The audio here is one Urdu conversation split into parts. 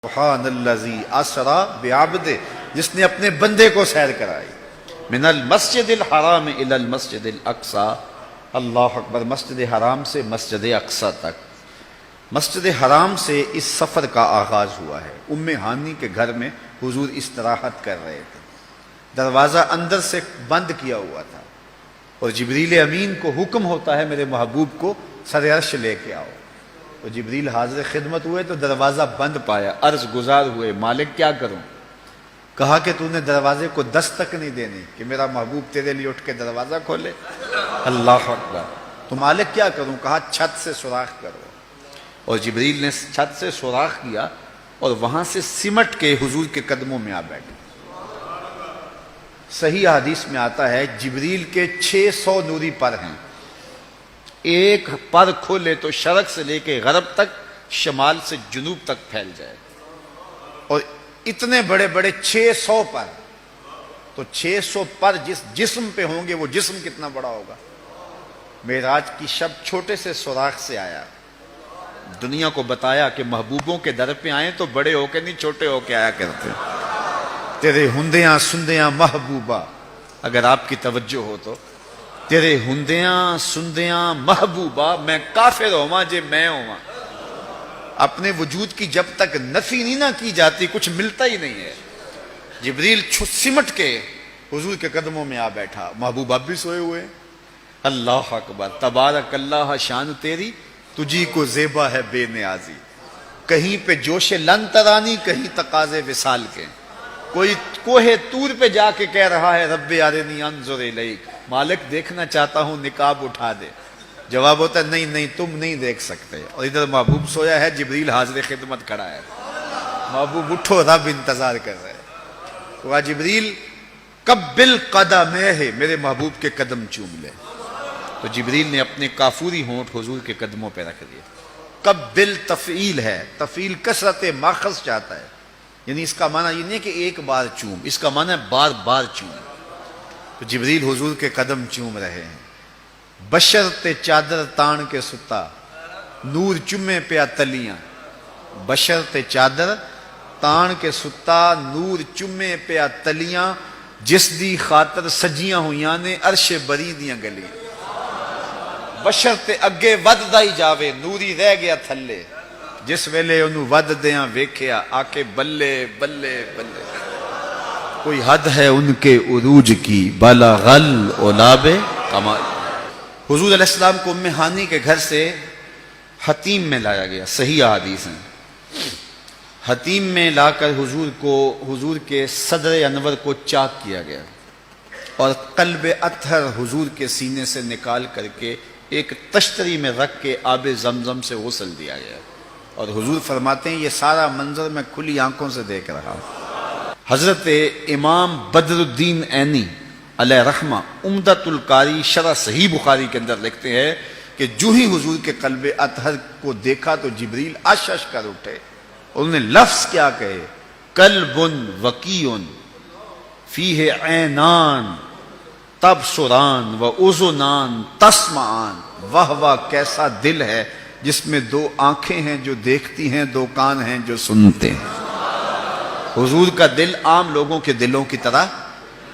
سبحان الذی اسری بعبدہ، جس نے اپنے بندے کو سیر کرائی من المسجد الحرام الی المسجد الاقصی، اللہ اکبر، مسجد حرام سے مسجد اقصی تک۔ مسجد حرام سے اس سفر کا آغاز ہوا ہے۔ ام ہانی کے گھر میں حضور استراحت کر رہے تھے، دروازہ اندر سے بند کیا ہوا تھا اور جبریل امین کو حکم ہوتا ہے میرے محبوب کو سر عرش لے کے آؤ۔ تو جبریل حاضر خدمت ہوئے تو دروازہ بند پایا، عرض گزار ہوئے مالک کیا کروں؟ کہا کہ تو نے دروازے کو دستک نہیں دینی کہ میرا محبوب تیرے لیے اٹھ کے دروازہ کھولے۔ اللہ اکبر، تو مالک کیا کروں؟ کہا چھت سے سوراخ کرو، اور جبریل نے چھت سے سوراخ کیا اور وہاں سے سمٹ کے حضور کے قدموں میں آ بیٹھے۔ صحیح حدیث میں آتا ہے جبریل کے 600 نوری پر ہیں، ایک پر کھولے تو شرق سے لے کے غرب تک، شمال سے جنوب تک پھیل جائے، اور اتنے بڑے بڑے 600 پر، تو 600 پر جس جسم پہ ہوں گے وہ جسم کتنا بڑا ہوگا۔ معراج کی شب چھوٹے سے سوراخ سے آیا، دنیا کو بتایا کہ محبوبوں کے در پہ آئیں تو بڑے ہو کے نہیں چھوٹے ہو کے آیا کرتے۔ تیرے ہندیاں سندیاں محبوبہ، اگر آپ کی توجہ ہو تو، تیرے ہندیاں سندیاں محبوبہ، میں کافر ہوا جے میں ہوا۔ اپنے وجود کی جب تک نفی نہیں نہ کی جاتی کچھ ملتا ہی نہیں ہے۔ جبریل سمٹ کے حضور کے قدموں میں آ بیٹھا، محبوب اب بھی سوئے ہوئے۔ اللہ اکبر، تبارک اللہ شان تیری، تجھی کو زیبا ہے بے نیازی۔ کہیں پہ جوش لن ترانی، کہیں تقاضے وصال کے۔ کوئی کوہ طور پہ جا کے کہہ رہا ہے رب ارنی انظر الیک، مالک دیکھنا چاہتا ہوں نقاب اٹھا دے۔ جواب ہوتا ہے نہیں نہیں تم نہیں دیکھ سکتے، اور ادھر محبوب سویا ہے، جبریل حاضر خدمت کھڑا ہے۔ محبوب اٹھو، رب انتظار کر رہے ہیں۔ تو جبریل قبل قدمہ، میرے محبوب کے قدم چوم لے۔ تو جبریل نے اپنے کافوری ہونٹ حضور کے قدموں پہ رکھ دیے۔ قبل تفعیل ہے، تفعیل کثرت ماخذ چاہتا ہے، یعنی اس کا معنی یہ نہیں کہ ایک بار چوم، اس کا معنی ہے بار بار چوم۔ تو جبریل حضور کے قدم چوم رہے ہیں۔ بشرط چادر تان کے ستا، نور چمے پیا تلیاں۔ بشرط چادر تان کے ستا، نور چمے پیا تلیاں، جس دی خاطر سجیاں ہویاں نے عرش بری دیاں گلیاں۔ بشرط اگے ود دا ہی جاوے، نوری رہ گیا تھلے، جس ویلے انہوں ود دیاں ویکھیا، آکے بلے بلے بلے۔ کوئی حد ہے ان کے عروج کی، بلغ العلاب کمال۔ حضور علیہ السلام کو ام ہانی کے گھر سے حتیم میں لایا گیا، صحیح حدیث ہیں۔ حتیم میں لا کر حضور کے صدر انور کو چاک کیا گیا، اور قلب اطہر حضور کے سینے سے نکال کر کے ایک تشتری میں رکھ کے آب زمزم سے غسل دیا گیا، اور حضور فرماتے ہیں یہ سارا منظر میں کھلی آنکھوں سے دیکھ رہا ہوں۔ حضرت امام بدر الدین عینی علیہ رحمہ عمدۃ القاری شرح صحیح بخاری کے اندر لکھتے ہیں کہ جو ہی حضور کے قلب اطہر کو دیکھا تو جبریل اش اش کر اٹھے، اور انہوں نے لفظ کیا کہے، قلب وقیع فیہ عینان تبصران و اذنان تسمعان، واہ واہ کیسا دل ہے جس میں دو آنکھیں ہیں جو دیکھتی ہیں، دو کان ہیں جو سنتے ہیں۔ حضور کا دل عام لوگوں کے دلوں کی طرح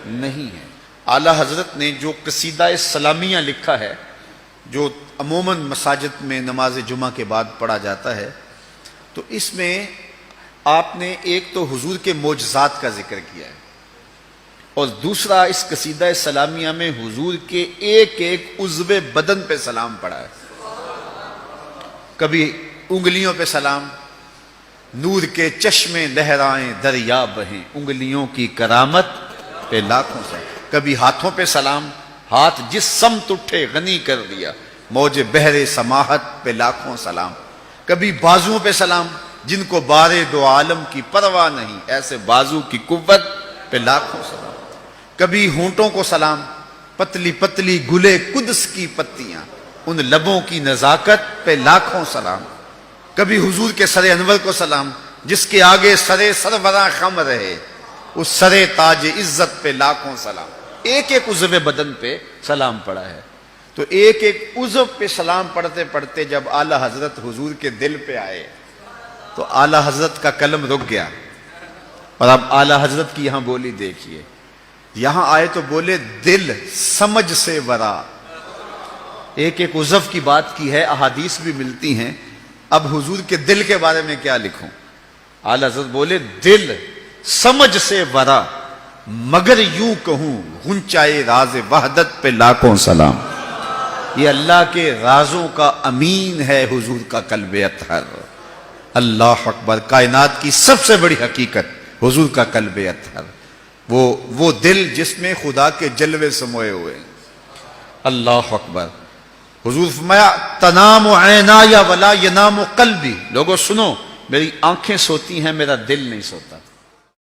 نہیں ہے۔ اعلیٰ حضرت نے جو قصیدہ سلامیہ لکھا ہے، جو عموماً مساجد میں نماز جمعہ کے بعد پڑھا جاتا ہے، تو اس میں آپ نے ایک تو حضور کے معجزات کا ذکر کیا ہے، اور دوسرا اس قصیدہ سلامیہ میں حضور کے ایک ایک عضو بدن پہ سلام پڑھا ہے۔ کبھی انگلیوں پہ سلام، نور کے چشمے لہرائیں دریا بہیں، انگلیوں کی کرامت پہ لاکھوں سے۔ کبھی ہاتھوں پہ سلام، ہاتھ جس سمت اٹھے غنی کر دیا، موج بحر سماحت پہ لاکھوں سلام۔ کبھی بازوؤں پہ سلام، جن کو بارے دو عالم کی پرواہ نہیں، ایسے بازو کی قوت پہ لاکھوں سلام۔ کبھی ہونٹوں کو سلام، پتلی پتلی گلے قدس کی پتیاں، ان لبوں کی نزاکت پہ لاکھوں سلام۔ کبھی حضور کے سر انور کو سلام، جس کے آگے سرے سروراں خم رہے، اس سرے تاج عزت پہ لاکھوں سلام۔ ایک ایک عضو بدن پہ سلام پڑا ہے۔ تو ایک ایک عضو پہ سلام پڑھتے پڑھتے جب اعلیٰ حضرت حضور کے دل پہ آئے تو اعلی حضرت کا قلم رک گیا. اور اب اعلی حضرت کی یہاں بولی دیکھیے. یہاں آئے تو بولے دل سمجھ سے ورا. ایک ایک عضو کی بات کی ہے, احادیث بھی ملتی ہیں. اب حضور کے دل کے بارے میں کیا لکھوں؟ اعلی حضرت بولے دل سمجھ سے ورا, مگر یوں کہوں غنچائے راز وحدت پہ لاکھوں سلام. یہ اللہ کے رازوں کا امین ہے حضور کا قلب اطہر. اللہ اکبر. کائنات کی سب سے بڑی حقیقت حضور کا قلب اطہر, وہ دل جس میں خدا کے جلوے سموئے ہوئے. اللہ اکبر. حضور فرمایا تنام عینایا ولا ینام قلبی. لوگوں سنو, میری آنکھیں سوتی ہیں, میرا دل نہیں سوتا.